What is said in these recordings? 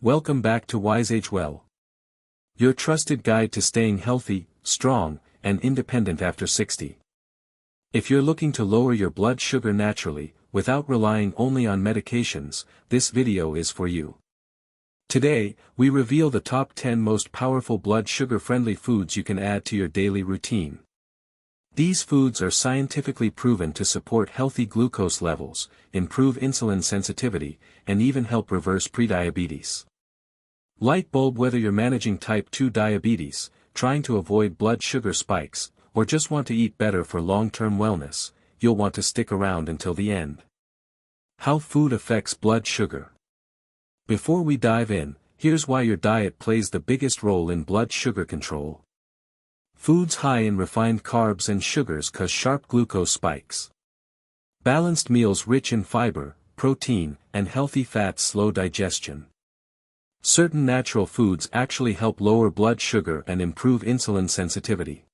Welcome back to Wise Age Well, your trusted guide to staying healthy, strong, and independent after 60. If you're looking to lower your blood sugar naturally, without relying only on medications, this video is for you. Today, we reveal the top 10 most powerful blood sugar-friendly foods you can add to your daily routine. These foods are scientifically proven to support healthy glucose levels, improve insulin sensitivity, and even help reverse prediabetes. Light bulb: whether you're managing type 2 diabetes, trying to avoid blood sugar spikes, or just want to eat better for long-term wellness, you'll want to stick around until the end. How food affects blood sugar. Before we dive in, here's why your diet plays the biggest role in blood sugar control. Foods high in refined carbs and sugars cause sharp glucose spikes. Balanced meals rich in fiber, protein, and healthy fats slow digestion. Certain natural foods actually help lower blood sugar and improve insulin sensitivity.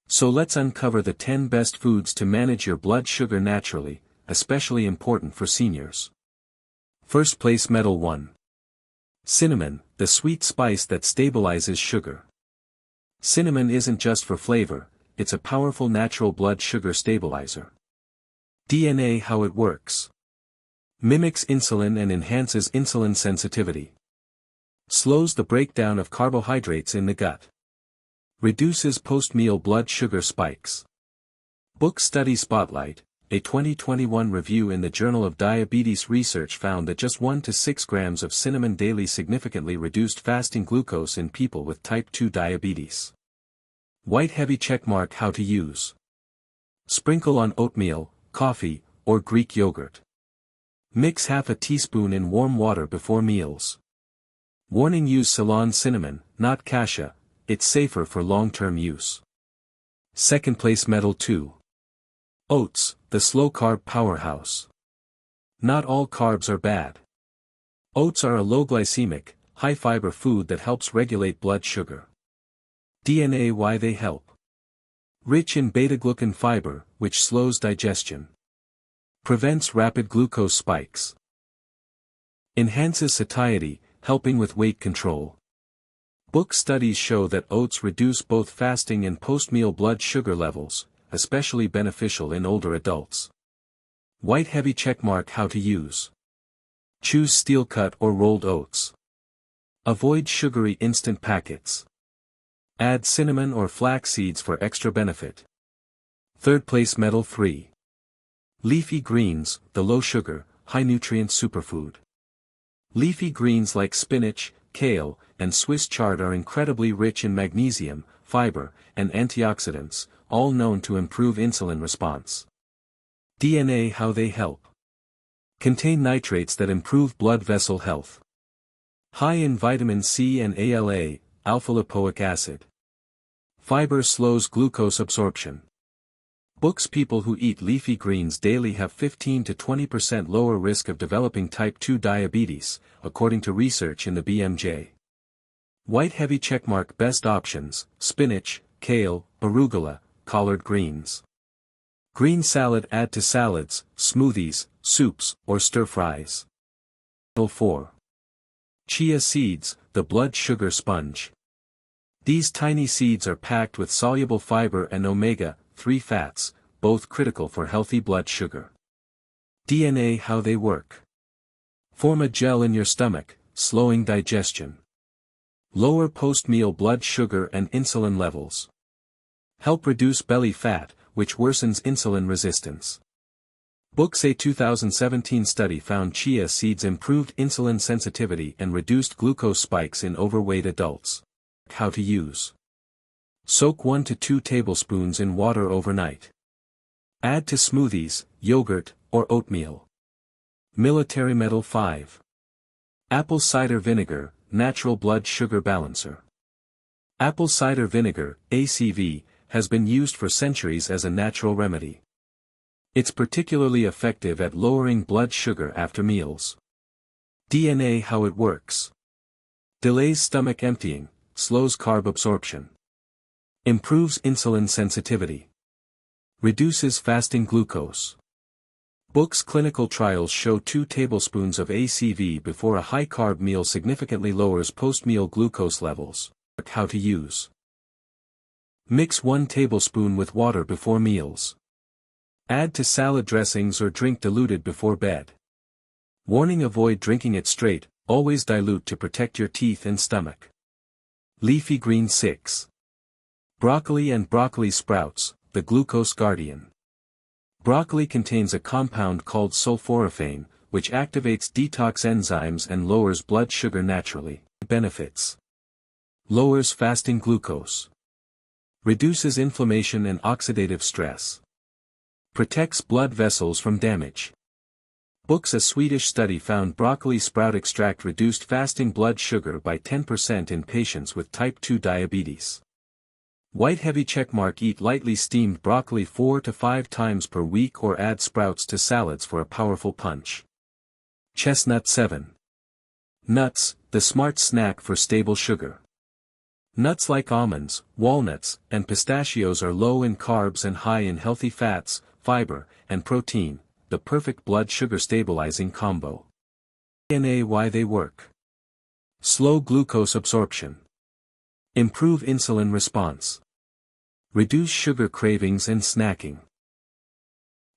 So let's uncover the 10 best foods to manage your blood sugar naturally, especially important for seniors. First place: Medal 1. Cinnamon, the sweet spice that stabilizes sugar. Cinnamon isn't just for flavor, it's a powerful natural blood sugar stabilizer. DNA: how it works. Mimics insulin and enhances insulin sensitivity. Slows the breakdown of carbohydrates in the gut. Reduces post-meal blood sugar spikes. Book study spotlight: a 2021 review in the Journal of Diabetes research found that just 1 to 6 grams of cinnamon daily significantly reduced fasting glucose in people with type 2 diabetes. White heavy checkmark: how to use. Sprinkle on oatmeal, coffee, or Greek yogurt. Mix half a teaspoon in warm water before meals. Warning: use Ceylon cinnamon, not cassia, it's safer for long-term use. Second place: Medal 2. Oats, the slow-carb powerhouse. Not all carbs are bad. Oats are a low-glycemic, high-fiber food that helps regulate blood sugar. DNA: why they help. Rich in beta-glucan fiber, which slows digestion. Prevents rapid glucose spikes. Enhances satiety, helping with weight control. Book studies show that oats reduce both fasting and post-meal blood sugar levels, especially beneficial in older adults. White heavy checkmark: how to use. Choose steel-cut or rolled oats. Avoid sugary instant packets. Add cinnamon or flax seeds for extra benefit. Third place: Medal 3. Leafy greens, the low-sugar, high-nutrient superfood. Leafy greens like spinach, kale, and Swiss chard are incredibly rich in magnesium, fiber, and antioxidants, all known to improve insulin response. DNA: how they help. Contain nitrates that improve blood vessel health. High in vitamin C and ALA, alpha-lipoic acid. Fiber slows glucose absorption. Books: people who eat leafy greens daily have 15 to 20% lower risk of developing type 2 diabetes, according to research in the BMJ. White heavy checkmark: best options: spinach, kale, arugula, collard greens. Green salad: add to salads, smoothies, soups, or stir-fries. Medal 4. Chia seeds, the blood sugar sponge. These tiny seeds are packed with soluble fiber and omega-3 fats, both critical for healthy blood sugar. DNA: how they work. Form a gel in your stomach, slowing digestion. Lower post-meal blood sugar and insulin levels. Help reduce belly fat, which worsens insulin resistance. Books: a 2017 study found chia seeds improved insulin sensitivity and reduced glucose spikes in overweight adults. How to use. Soak 1 to 2 tablespoons in water overnight. Add to smoothies, yogurt, or oatmeal. Military: Medal 5. Apple cider vinegar, natural blood sugar balancer. Apple cider vinegar, ACV, has been used for centuries as a natural remedy. It's particularly effective at lowering blood sugar after meals. DNA: how it works. Delays stomach emptying, slows carb absorption. Improves insulin sensitivity. Reduces fasting glucose. Book's clinical trials show 2 tablespoons of ACV before a high-carb meal significantly lowers post-meal glucose levels. How to use. Mix 1 tablespoon with water before meals. Add to salad dressings or drink diluted before bed. Warning: avoid drinking it straight, always dilute to protect your teeth and stomach. Leafy green 6. Broccoli and broccoli sprouts, the glucose guardian. Broccoli contains a compound called sulforaphane, which activates detox enzymes and lowers blood sugar naturally. Benefits. Lowers fasting glucose. Reduces inflammation and oxidative stress. Protects blood vessels from damage. Books: a Swedish study found broccoli sprout extract reduced fasting blood sugar by 10% in patients with type 2 diabetes. White heavy checkmark: eat lightly steamed broccoli 4 to 5 times per week or add sprouts to salads for a powerful punch. Chestnut 7. Nuts, the smart snack for stable sugar. Nuts like almonds, walnuts, and pistachios are low in carbs and high in healthy fats, fiber, and protein, the perfect blood sugar stabilizing combo. DNA: why they work. Slow glucose absorption. Improve insulin response. Reduce sugar cravings and snacking.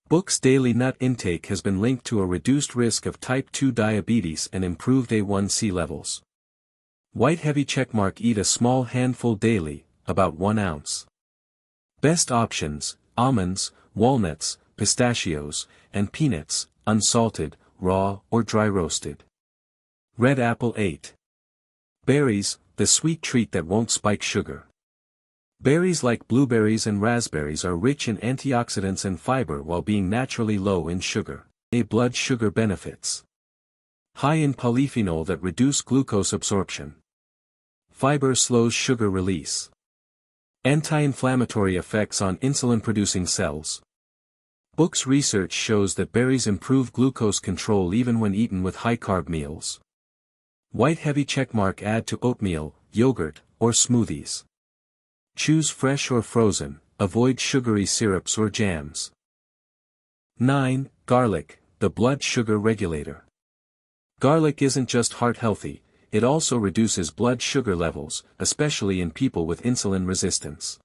Book's daily nut intake has been linked to a reduced risk of type 2 diabetes and improved A1C levels. White heavy checkmark: eat a small handful daily, about 1 ounce. Best options: almonds, walnuts, pistachios, and peanuts, unsalted, raw or dry roasted. Red apple 8. Berries, the sweet treat that won't spike sugar. Berries like blueberries and raspberries are rich in antioxidants and fiber while being naturally low in sugar. Blood sugar benefits. High in polyphenol that reduce glucose absorption. Fiber slows sugar release. Anti-inflammatory effects on insulin-producing cells. Book's research shows that berries improve glucose control even when eaten with high-carb meals. White heavy checkmark: add to oatmeal, yogurt, or smoothies. Choose fresh or frozen, avoid sugary syrups or jams. 9. Garlic, the blood sugar regulator. Garlic isn't just heart healthy, it also reduces blood sugar levels, especially in people with insulin resistance.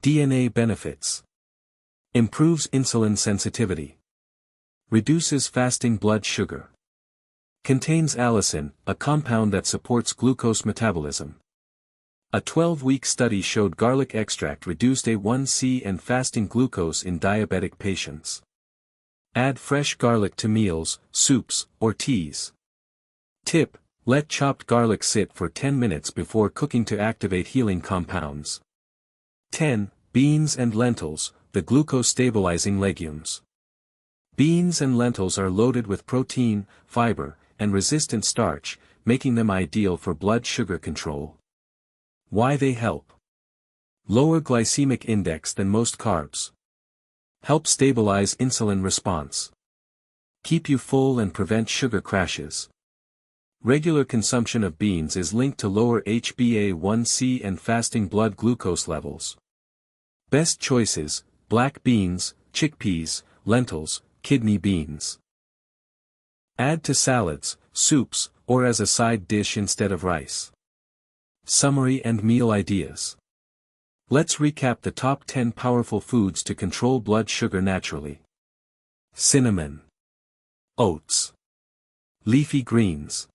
DNA benefits. Improves insulin sensitivity. Reduces fasting blood sugar. Contains allicin, a compound that supports glucose metabolism. A 12-week study showed garlic extract reduced A1C and fasting glucose in diabetic patients. Add fresh garlic to meals, soups, or teas. Tip: let chopped garlic sit for 10 minutes before cooking to activate healing compounds. 10. Beans and lentils, the glucose-stabilizing legumes. Beans and lentils are loaded with protein, fiber, and resistant starch, making them ideal for blood sugar control. Why they help. Lower glycemic index than most carbs. Help stabilize insulin response. Keep you full and prevent sugar crashes. Regular consumption of beans is linked to lower HbA1c and fasting blood glucose levels. Best choices: black beans, chickpeas, lentils, kidney beans. Add to salads, soups, or as a side dish instead of rice. Summary and meal ideas. Let's recap the top 10 powerful foods to control blood sugar naturally. Cinnamon. Oats. Leafy greens.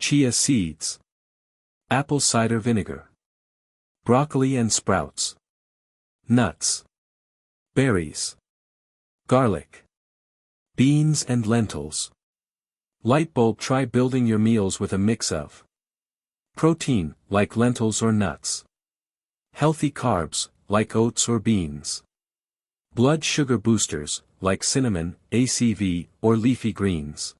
Chia seeds. Apple cider vinegar. Broccoli and sprouts. Nuts. Berries. Garlic. Beans and lentils. Lightbulb: try building your meals with a mix of protein, like lentils or nuts. Healthy carbs, like oats or beans. Blood sugar boosters, like cinnamon, ACV, or leafy greens.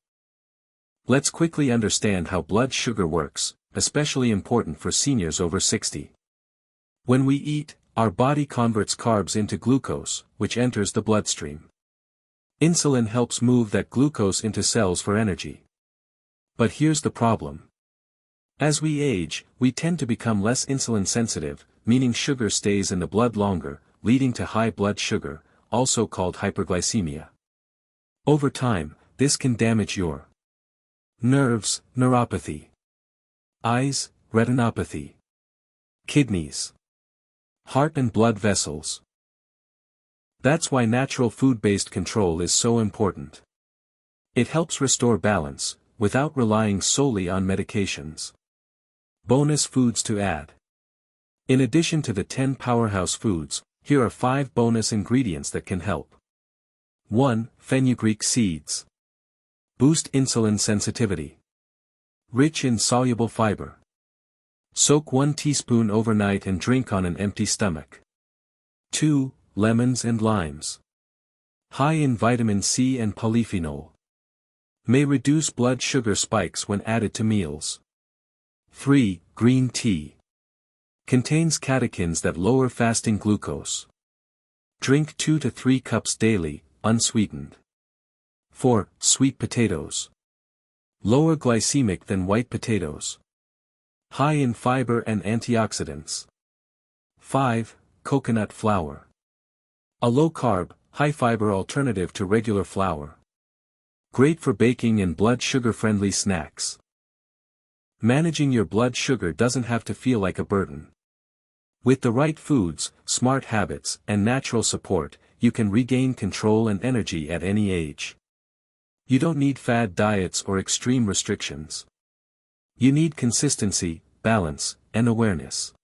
Let's quickly understand how blood sugar works, especially important for seniors over 60. When we eat, our body converts carbs into glucose, which enters the bloodstream. Insulin helps move that glucose into cells for energy. But here's the problem. As we age, we tend to become less insulin sensitive, meaning sugar stays in the blood longer, leading to high blood sugar, also called hyperglycemia. Over time, this can damage your nerves, neuropathy, eyes, retinopathy, kidneys, heart and blood vessels. That's why natural food-based control is so important. It helps restore balance, without relying solely on medications. Bonus foods to add. In addition to the 10 powerhouse foods, here are 5 bonus ingredients that can help. 1. Fenugreek seeds. Boost insulin sensitivity. Rich in soluble fiber. Soak 1 teaspoon overnight and drink on an empty stomach. 2. Lemons and limes. High in vitamin C and polyphenol. May reduce blood sugar spikes when added to meals. 3. Green tea. Contains catechins that lower fasting glucose. Drink 2 to 3 cups daily, unsweetened. 4. Sweet potatoes. Lower glycemic than white potatoes. High in fiber and antioxidants. 5. Coconut flour. A low-carb, high-fiber alternative to regular flour. Great for baking and blood sugar-friendly snacks. Managing your blood sugar doesn't have to feel like a burden. With the right foods, smart habits, and natural support, you can regain control and energy at any age. You don't need fad diets or extreme restrictions. You need consistency, balance, and awareness.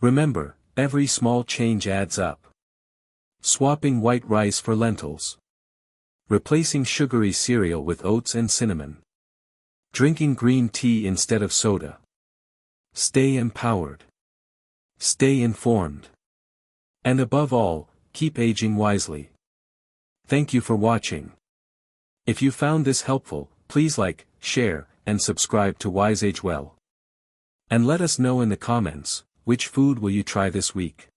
Remember, every small change adds up. Swapping white rice for lentils. Replacing sugary cereal with oats and cinnamon. Drinking green tea instead of soda. Stay empowered. Stay informed. And above all, keep aging wisely. Thank you for watching. If you found this helpful, please like, share, and subscribe to Wise Age Well. And let us know in the comments, which food will you try this week?